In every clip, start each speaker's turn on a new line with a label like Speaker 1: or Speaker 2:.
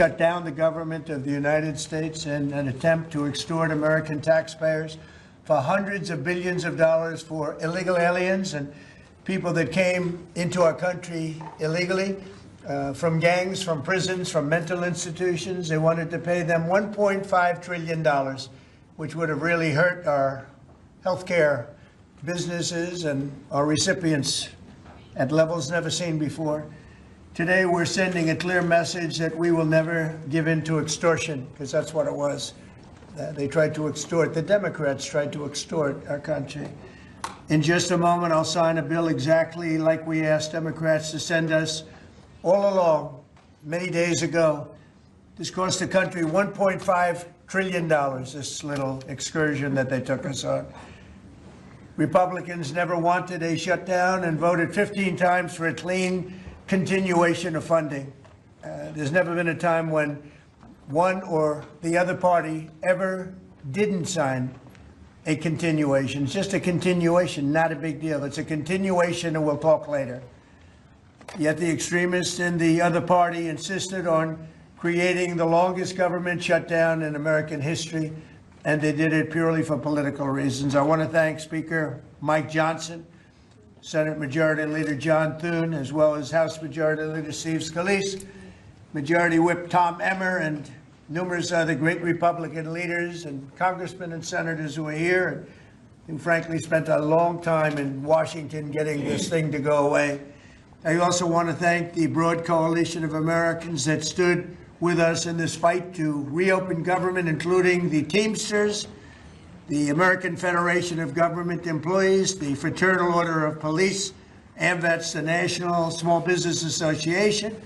Speaker 1: shut down the government of the United States in an attempt to extort American taxpayers for hundreds of billions of dollars for illegal aliens and people that came into our country illegally, from gangs, from prisons, from mental institutions. They wanted to pay them $1.5 trillion, which would have really hurt our healthcare businesses and our recipients at levels never seen before. Today, we're sending a clear message that we will never give in to extortion, because that's what it was. They tried to extort, the Democrats tried to extort our country. In just a moment, I'll sign a bill exactly like we asked Democrats to send us all along, many days ago. This cost the country $1.5 trillion, this little excursion that they took us on. Republicans never wanted a shutdown and voted 15 times for a clean continuation of funding. There's never been a time when one or the other party ever didn't sign a continuation. It's just a continuation, not a big deal. It's a continuation, and we'll talk later. Yet the extremists in the other party insisted on creating the longest government shutdown in American history, and they did it purely for political reasons. I want to thank Speaker Mike Johnson, Senate Majority Leader John Thune, as well as House Majority Leader Steve Scalise, Majority Whip Tom Emmer, and numerous other great Republican leaders and congressmen and senators who are here and who frankly spent a long time in Washington getting this thing to go away. I also want to thank the broad coalition of Americans that stood with us in this fight to reopen government, including the Teamsters, the American Federation of Government Employees, the Fraternal Order of Police, AMVETS, the National Small Business Association,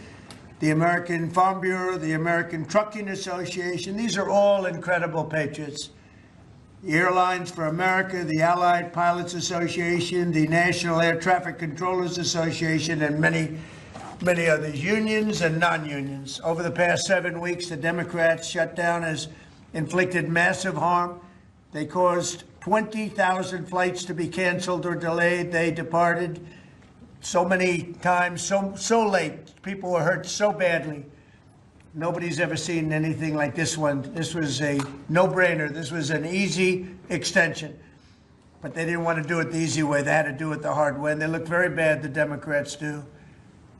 Speaker 1: the American Farm Bureau, the American Trucking Association. These are all incredible patriots. The Airlines for America, the Allied Pilots Association, the National Air Traffic Controllers Association, and many others, unions and non-unions. Over the past 7 weeks, the Democrats' shutdown has inflicted massive harm. They caused 20,000 flights to be canceled or delayed. They departed so many times, so late. People were hurt so badly. Nobody's ever seen anything like this one. This was a no-brainer. This was an easy extension. But they didn't want to do it the easy way. They had to do it the hard way. And they look very bad, the Democrats do.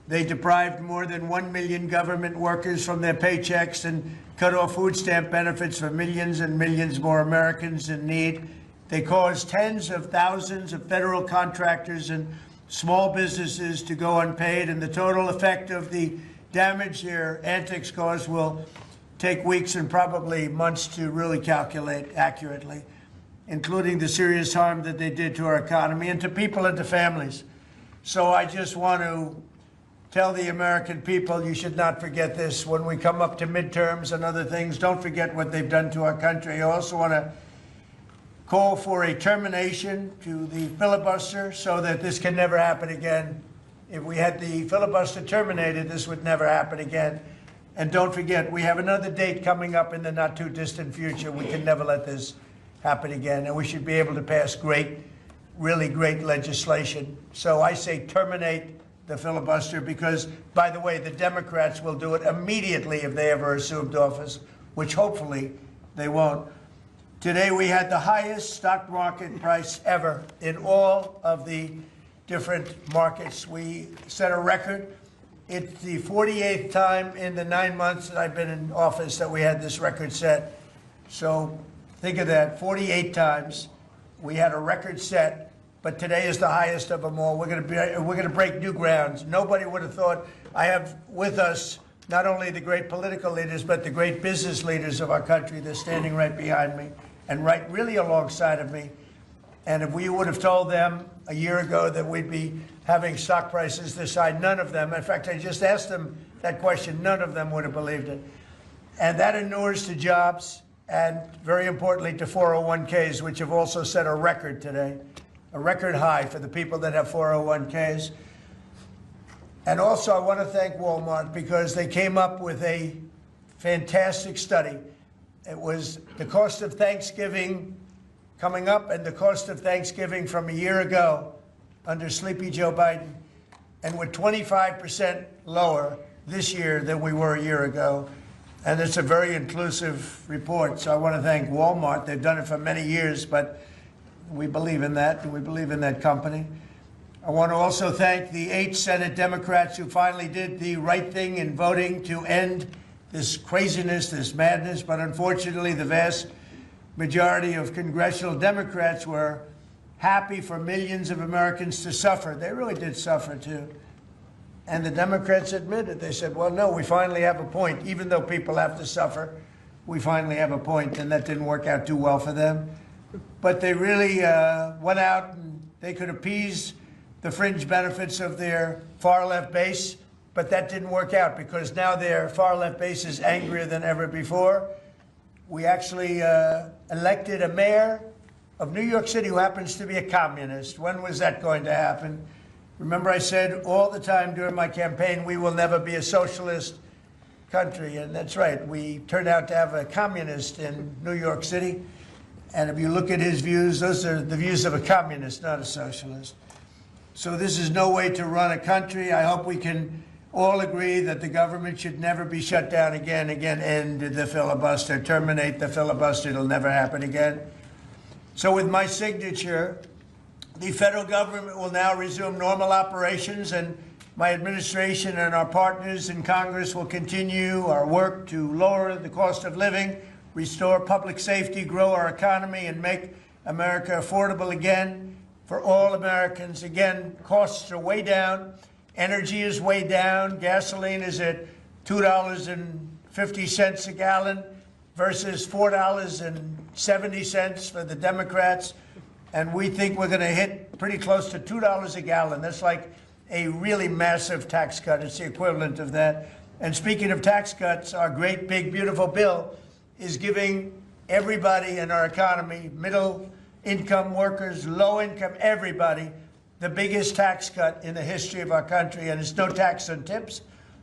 Speaker 1: They deprived more than 1 million government workers from their paychecks and cut off food stamp benefits for millions and millions more Americans in need. They caused tens of thousands of federal contractors and small businesses to go unpaid, and the total effect of the damage their antics caused will take weeks and probably months to really calculate accurately, including the serious harm that they did to our economy and to people and to families. So I just want to tell the American people, you should not forget this. When we come up to midterms and other things, don't forget what they've done to our country. I also want to call for a termination to the filibuster so that this can never happen again. If we had the filibuster terminated, this would never happen again. And don't forget, we have another date coming up in the not too distant future. We can never let this happen again. And we should be able to pass great, really great legislation. So I say terminate the filibuster because, by the way, the Democrats will do it immediately if they ever assumed office, which hopefully they won't. Today we had the highest stock market price ever in all of the different markets. We set a record. It's the 48th time in the 9 months that I've been in office that we had this record set. So think of that, 48 times we had a record set. But today is the highest of them all. We're going to break new grounds. Nobody would have thought. I have with us not only the great political leaders, but the great business leaders of our country. They're standing right behind me and right really alongside of me. And if we would have told them a year ago that we'd be having stock prices this high, none of them, in fact, I just asked them that question, none of them would have believed it. And that inures to jobs and, very importantly, to 401ks, which have also set a record today. A record high for the people that have 401ks. And also I want to thank Walmart because they came up with a fantastic study. It was the cost of Thanksgiving coming up and the cost of Thanksgiving from a year ago under Sleepy Joe Biden. And we're 25% lower this year than we were a year ago. And it's a very inclusive report. So I want to thank Walmart. They've done it for many years, but we believe in that, and we believe in that company. I want to also thank the 8 Senate Democrats who finally did the right thing in voting to end this craziness, this madness. But unfortunately, the vast majority of congressional Democrats were happy for millions of Americans to suffer. They really did suffer, too. And the Democrats admitted, they said, well, no, we finally have a point. Even though people have to suffer, we finally have a point. And that didn't work out too well for them. But they really went out and they could appease the fringe benefits of their far-left base, but that didn't work out because now their far-left base is angrier than ever before. We actually elected a mayor of New York City who happens to be a communist. When was that going to happen? Remember, I said all the time during my campaign, we will never be a socialist country, and that's right. We turned out to have a communist in New York City, and if you look at his views, those are the views of a communist, not a socialist. So this is no way to run a country. I hope we can all agree that the government should never be shut down again, end the filibuster, terminate the filibuster. It'll never happen again. So with my signature, the federal government will now resume normal operations, and my administration and our partners in Congress will continue our work to lower the cost of living, restore public safety, grow our economy, and make America affordable again for all Americans. Again, costs are way down. Energy is way down. Gasoline is at $2.50 a gallon versus $4.70 for the Democrats. And we think we're going to hit pretty close to $2 a gallon. That's like a really massive tax cut. It's the equivalent of that. And speaking of tax cuts, our great, big, beautiful bill is giving everybody in our economy, middle income workers, low income, everybody, the biggest tax cut in the history of our country. And it's no tax on tips,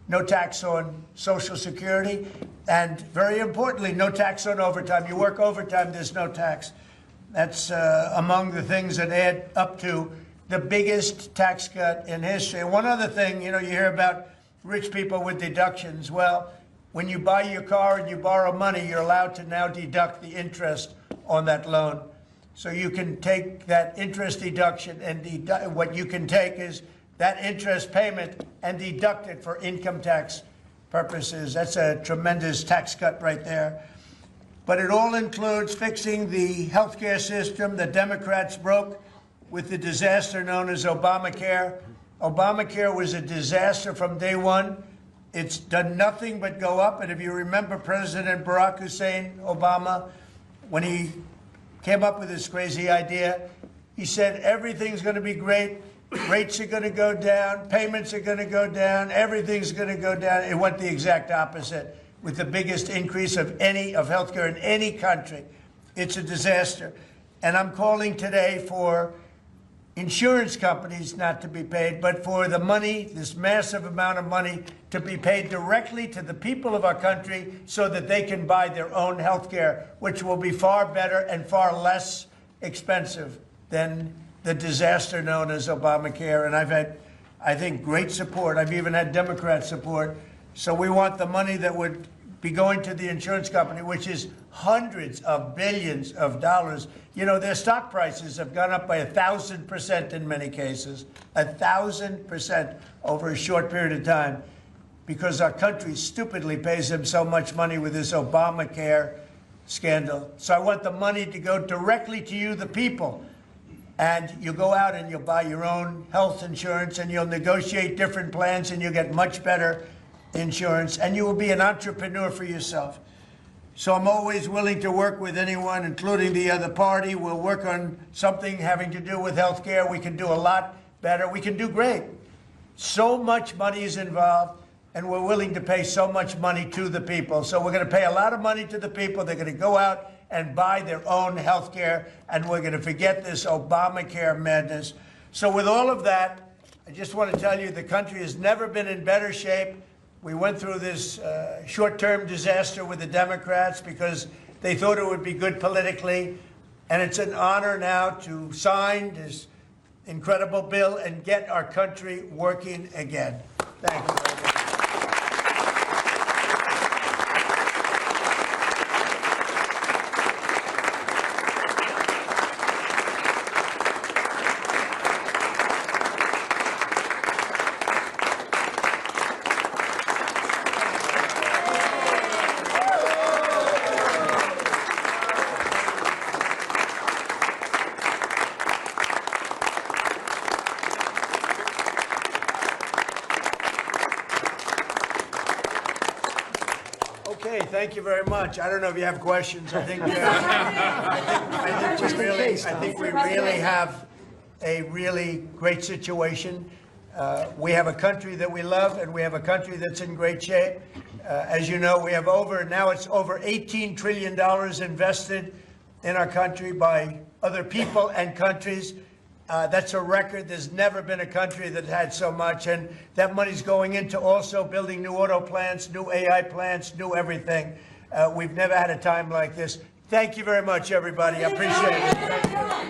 Speaker 1: no tax on Social Security, and very importantly, no tax on overtime. You work overtime, there's no tax. That's among the things that add up to the biggest tax cut in history. And one other thing, you hear about rich people with deductions. Well, when you buy your car and you borrow money, you're allowed to now deduct the interest on that loan. So you can take that interest deduction and what you can take is that interest payment and deduct it for income tax purposes. That's a tremendous tax cut right there. But it all includes fixing the healthcare system that Democrats broke with the disaster known as Obamacare. Obamacare was a disaster from day one. It's done nothing but go up. And if you remember President Barack Hussein Obama, when he came up with this crazy idea, he said everything's going to be great, rates are going to go down, payments are going to go down, everything's going to go down. It went the exact opposite, with the biggest increase of healthcare in any country. It's a disaster. And I'm calling today for insurance companies not to be paid, but for the money, this massive amount of money, to be paid directly to the people of our country so that they can buy their own health care, which will be far better and far less expensive than the disaster known as Obamacare. And I've had, I think, great support. I've even had Democrat support. So we want the money that would be going to the insurance company, which is hundreds of billions of dollars. Their stock prices have gone up by 1,000% in many cases, 1,000% over a short period of time, because our country stupidly pays them so much money with this Obamacare scandal. So I want the money to go directly to you, the people. And you go out and you'll buy your own health insurance and you'll negotiate different plans and you'll get much better insurance, and you will be an entrepreneur for yourself. So I'm always willing to work with anyone, including the other party. We'll work on something having to do with health care. We can do a lot better. We can do great. So much money is involved, and we're willing to pay so much money to the people. So we're going to pay a lot of money to the people. They're going to go out and buy their own health care, and we're going to forget this Obamacare madness. So with all of that, I just want to tell you the country has never been in better shape. We went through this short-term disaster with the Democrats because they thought it would be good politically. And it's an honor now to sign this incredible bill and get our country working again. Thank you very much. Okay, thank you very much. I don't know if you have questions. I think we really have a really great situation. We have a country that we love, and we have a country that's in great shape. As you know, we have now it's over $18 trillion invested in our country by other people and countries. That's a record. There's never been a country that had so much, and that money's going into also building new auto plants, new AI plants, new everything. We've never had a time like this. Thank you very much, everybody. I appreciate it. Thank you.